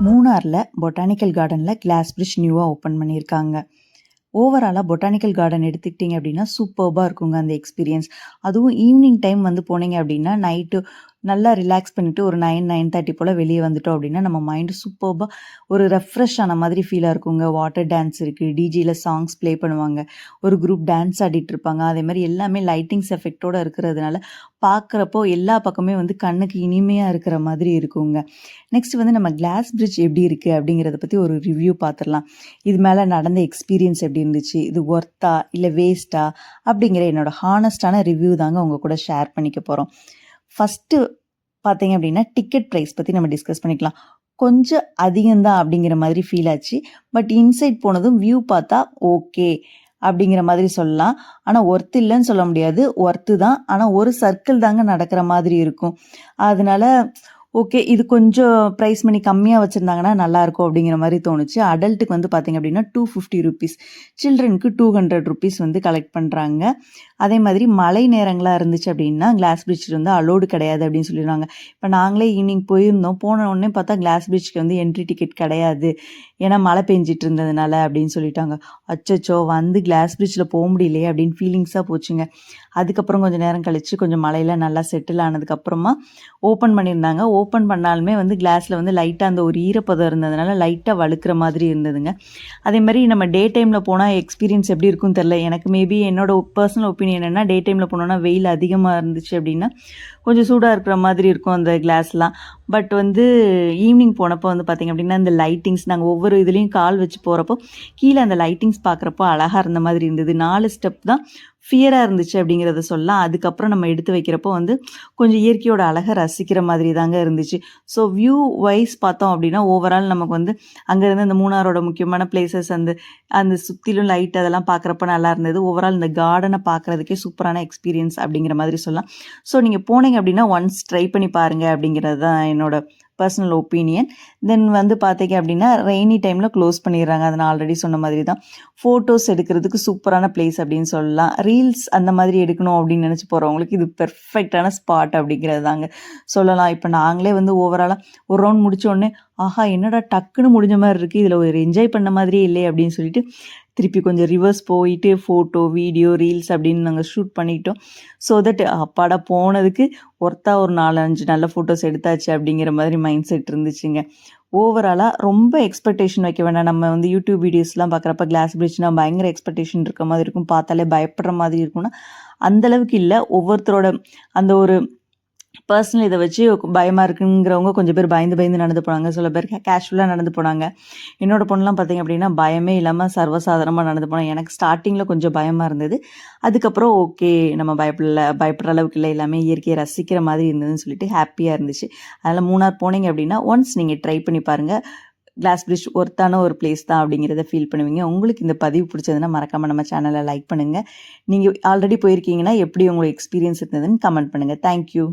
மூணாரில் botanical கார்டனில் glass bridge நியூவாக open பண்ணியிருக்காங்க. ஓவராலாக பொட்டானிக்கல் கார்டன் எடுத்துக்கிட்டிங்க அப்படின்னா சூப்பர்பாக இருக்குங்க அந்த எக்ஸ்பீரியன்ஸ். அதுவும் ஈவினிங் டைம் வந்து போனீங்க அப்படின்னா நைட்டு நல்லா ரிலாக்ஸ் பண்ணிவிட்டு ஒரு 9-9:30 போல் வெளியே வந்துட்டோம் அப்படின்னா நம்ம மைண்டு சூப்பர்பாக ஒரு ரெஃப்ரெஷ் ஆன மாதிரி ஃபீலாக இருக்குங்க. வாட்டர் டான்ஸ் இருக்குது, டிஜியில் சாங்ஸ் ப்ளே பண்ணுவாங்க, ஒரு குரூப் டான்ஸ் ஆடிட்டு இருப்பாங்க. அதே மாதிரி எல்லாமே லைட்டிங்ஸ் எஃபெக்டோடு இருக்கிறதுனால பார்க்குறப்போ எல்லா பக்கமே வந்து கண்ணுக்கு இனிமையாக இருக்கிற மாதிரி இருக்குங்க. நெக்ஸ்ட் வந்து நம்ம கிளாஸ் பிரிட்ஜ் எப்படி இருக்குது அப்படிங்கிறத பற்றி ஒரு ரிவ்யூ பார்த்துடலாம். இது மேலே நடந்த எக்ஸ்பீரியன்ஸ் எப்படி இருந்துச்சு, இது ஒர்த்தா இல்லை வேஸ்ட்டா அப்படிங்கிற என்னோட ஹானஸ்டான ரிவ்யூ தாங்க உங்கள் கூட ஷேர் பண்ணிக்க போகிறோம். ஃபஸ்ட்டு பார்த்தீங்க அப்படின்னா டிக்கெட் ப்ரைஸ் பற்றி நம்ம டிஸ்கஸ் பண்ணிக்கலாம். கொஞ்சம் அதிகம்தான் அப்படிங்கிற மாதிரி ஃபீல் ஆச்சு. பட் இன்சைட் போனதும் வியூ பார்த்தா ஓகே அப்படிங்கிற மாதிரி சொல்லலாம். ஆனால் ஒர்த்து இல்லைன்னு சொல்ல முடியாது, ஒர்த்து தான். ஆனால் ஒரு சர்க்கிள் தாங்க நடக்கிற மாதிரி இருக்கும். அதனால ஓகே, இது கொஞ்சம் ப்ரைஸ் மணி கம்மியாக வச்சுருந்தாங்கன்னா நல்லாயிருக்கும் அப்படிங்கிற மாதிரி தோணுச்சு. அடல்ட்டுக்கு வந்து பார்த்திங்க அப்படின்னா ₹250, சில்ட்ரனுக்கு ₹200 வந்து கலெக்ட் பண்ணுறாங்க. அதே மாதிரி மழை நேரங்களாக இருந்துச்சு அப்படின்னா கிளாஸ் பிரிட்ஜ் வந்து அலோடு கிடையாது அப்படின்னு சொல்லிடுறாங்க. இப்போ நாங்களே ஈவினிங் போயிருந்தோம், போன உடனே பார்த்தா கிளாஸ் பிரிட்ஜ்க்கு வந்து என்ட்ரி டிக்கெட் கிடையாது, ஏன்னா மழை பெஞ்சிட்டு இருந்ததுனால அப்படின்னு சொல்லிட்டாங்க. அச்சச்சோ, வந்து கிளாஸ் பிரிட்ஜில் போக முடியலையே அப்படின்னு ஃபீலிங்ஸாக போச்சுங்க. அதுக்கப்புறம் கொஞ்சம் நேரம் கழித்து கொஞ்சம் மழையில் நல்லா செட்டில் ஆனதுக்கப்புறமா ஓப்பன் பண்ணியிருந்தாங்க. ஓப்பன் பண்ணாலுமே வந்து கிளாஸில் வந்து லைட்டாக அந்த ஒரு ஈரப்பதம் இருந்ததுனால லைட்டாக வழுக்கிற மாதிரி இருந்ததுங்க. அதே மாதிரி நம்ம டே டைமில் போனால் எக்ஸ்பீரியன்ஸ் எப்படி இருக்குன்னு தெரில. எனக்கு மேபி என்னோட பர்சனல் ஒப்பீனியன் என்னென்னா, டே டைமில் போனோன்னா வெயில் அதிகமாக இருந்துச்சு அப்படின்னா கொஞ்சம் சூடாக இருக்கிற மாதிரி இருக்கும் அந்த கிளாஸ்லாம். பட் வந்து ஈவினிங் போனப்போ வந்து பார்த்திங்க அப்படின்னா இந்த லைட்டிங்ஸ் நாங்கள் ஒவ்வொரு இதுலேயும் கால் வச்சு போகிறப்போ கீழே அந்த லைட்டிங்ஸ் பார்க்குறப்போ அழகாக இருந்த மாதிரி இருந்தது. 4 ஸ்டெப் தான் ஃபியராக இருந்துச்சு அப்படிங்கிறத சொல்லலாம். அதுக்கப்புறம் நம்ம எடுத்து வைக்கிறப்போ வந்து கொஞ்சம் இயற்கையோட அழகை ரசிக்கிற மாதிரி தாங்க இருந்துச்சு. ஸோ வியூ வைஸ் பார்த்தோம் அப்படின்னா ஓவரால் நமக்கு வந்து அங்கேருந்து அந்த மூணாரோட முக்கியமான பிளேசஸ் அந்த அந்த சுற்றிலும் லைட் அதெல்லாம் பார்க்குறப்ப நல்லா இருந்தது. ஓவரால் இந்த கார்டனை பார்க்குறதுக்கே சூப்பரான எக்ஸ்பீரியன்ஸ் அப்படிங்கிற மாதிரி சொல்லலாம். ஸோ நீங்கள் போனீங்க அப்படின்னா ஒன்ஸ் ட்ரை பண்ணி பாருங்கள் அப்படிங்கிறது தான் என்னோட பர்சனல் ஒப்பீனியன். தென் வந்து பார்த்தீங்க அப்படின்னா ரெய்னி டைமில் க்ளோஸ் பண்ணிடுறாங்க. அதை நான் ஆல்ரெடி சொன்ன மாதிரி தான். ஃபோட்டோஸ் எடுக்கிறதுக்கு சூப்பரான பிளேஸ் அப்படின்னு சொல்லலாம். ரீல்ஸ் அந்த மாதிரி எடுக்கணும் அப்படின்னு நினச்சி போகிறவங்களுக்கு இது பெர்ஃபெக்டான ஸ்பாட் அப்படிங்கிறது தாங்க சொல்லலாம். இப்போ நாங்களே வந்து ஓவராலாக ஒரு ரவுண்ட் முடித்தோடனே ஆஹா என்னடா டக்குன்னு முடிஞ்ச மாதிரி இருக்குது, இதில் ஒரு என்ஜாய் பண்ண மாதிரியே இல்லை அப்படின்னு சொல்லிட்டு திருப்பி கொஞ்சம் ரிவர்ஸ் போயிட்டு ஃபோட்டோ, வீடியோ, ரீல்ஸ் அப்படின்னு நாங்கள் ஷூட் பண்ணிக்கிட்டோம். ஸோ தட் அப்பாடா போனதுக்கு ஒர்த்தா ஒரு 4-5 நல்ல ஃபோட்டோஸ் எடுத்தாச்சு அப்படிங்கிற மாதிரி மைண்ட் செட் இருந்துச்சுங்க. ஓவராலாக ரொம்ப எக்ஸ்பெக்டேஷன் வைக்க வேண்டாம். நம்ம வந்து யூடியூப் வீடியோஸ்லாம் பார்க்குறப்ப கிளாஸ் பிரிட்ஜ்னால் பயங்கர எக்ஸ்பெக்டேஷன் இருக்க மாதிரி இருக்கும், பார்த்தாலே பயப்படுற மாதிரி இருக்கும்னா அந்தளவுக்கு இல்லை. ஒவ்வொருத்தரோட அந்த ஒரு பர்சனல் இதை வச்சு பயமாக இருக்குங்கிறவங்க கொஞ்சம் பேர் பயந்து நடந்து போனாங்க, சில பேர் கேஷுவலாக நடந்து போனாங்க. என்னோடய பொண்ணுலாம் பார்த்திங்க அப்படின்னா பயமே இல்லாமல் சர்வசாதாரணமாக நடந்து போனாங்க. எனக்கு ஸ்டார்டிங்கில் கொஞ்சம் பயமாக இருந்தது. அதுக்கப்புறம் ஓகே நம்ம பயப்படுற அளவுக்கு இல்லை, எல்லாமே இயற்கையை ரசிக்கிற மாதிரி இருந்ததுன்னு சொல்லிட்டு ஹாப்பியாக இருந்துச்சு. அதனால் மூணார் போனீங்க அப்படின்னா ஒன்ஸ் நீங்கள் ட்ரை பண்ணி பாருங்கள். கிளாஸ் பிரிட்ஜ் ஒர்த்தான ஒரு பிளேஸ் தான் அப்படிங்கிறத ஃபீல் பண்ணுவீங்க. உங்களுக்கு இந்த பதிவு பிடிச்சதுன்னா மறக்காமல் நம்ம சேனலை லைக் பண்ணுங்கள். நீங்கள் ஆல்ரெடி போயிருக்கீங்கன்னா எப்படி உங்களோட எக்ஸ்பீரியன்ஸ் இருந்ததுன்னு கமெண்ட் பண்ணுங்கள். தேங்க்யூ.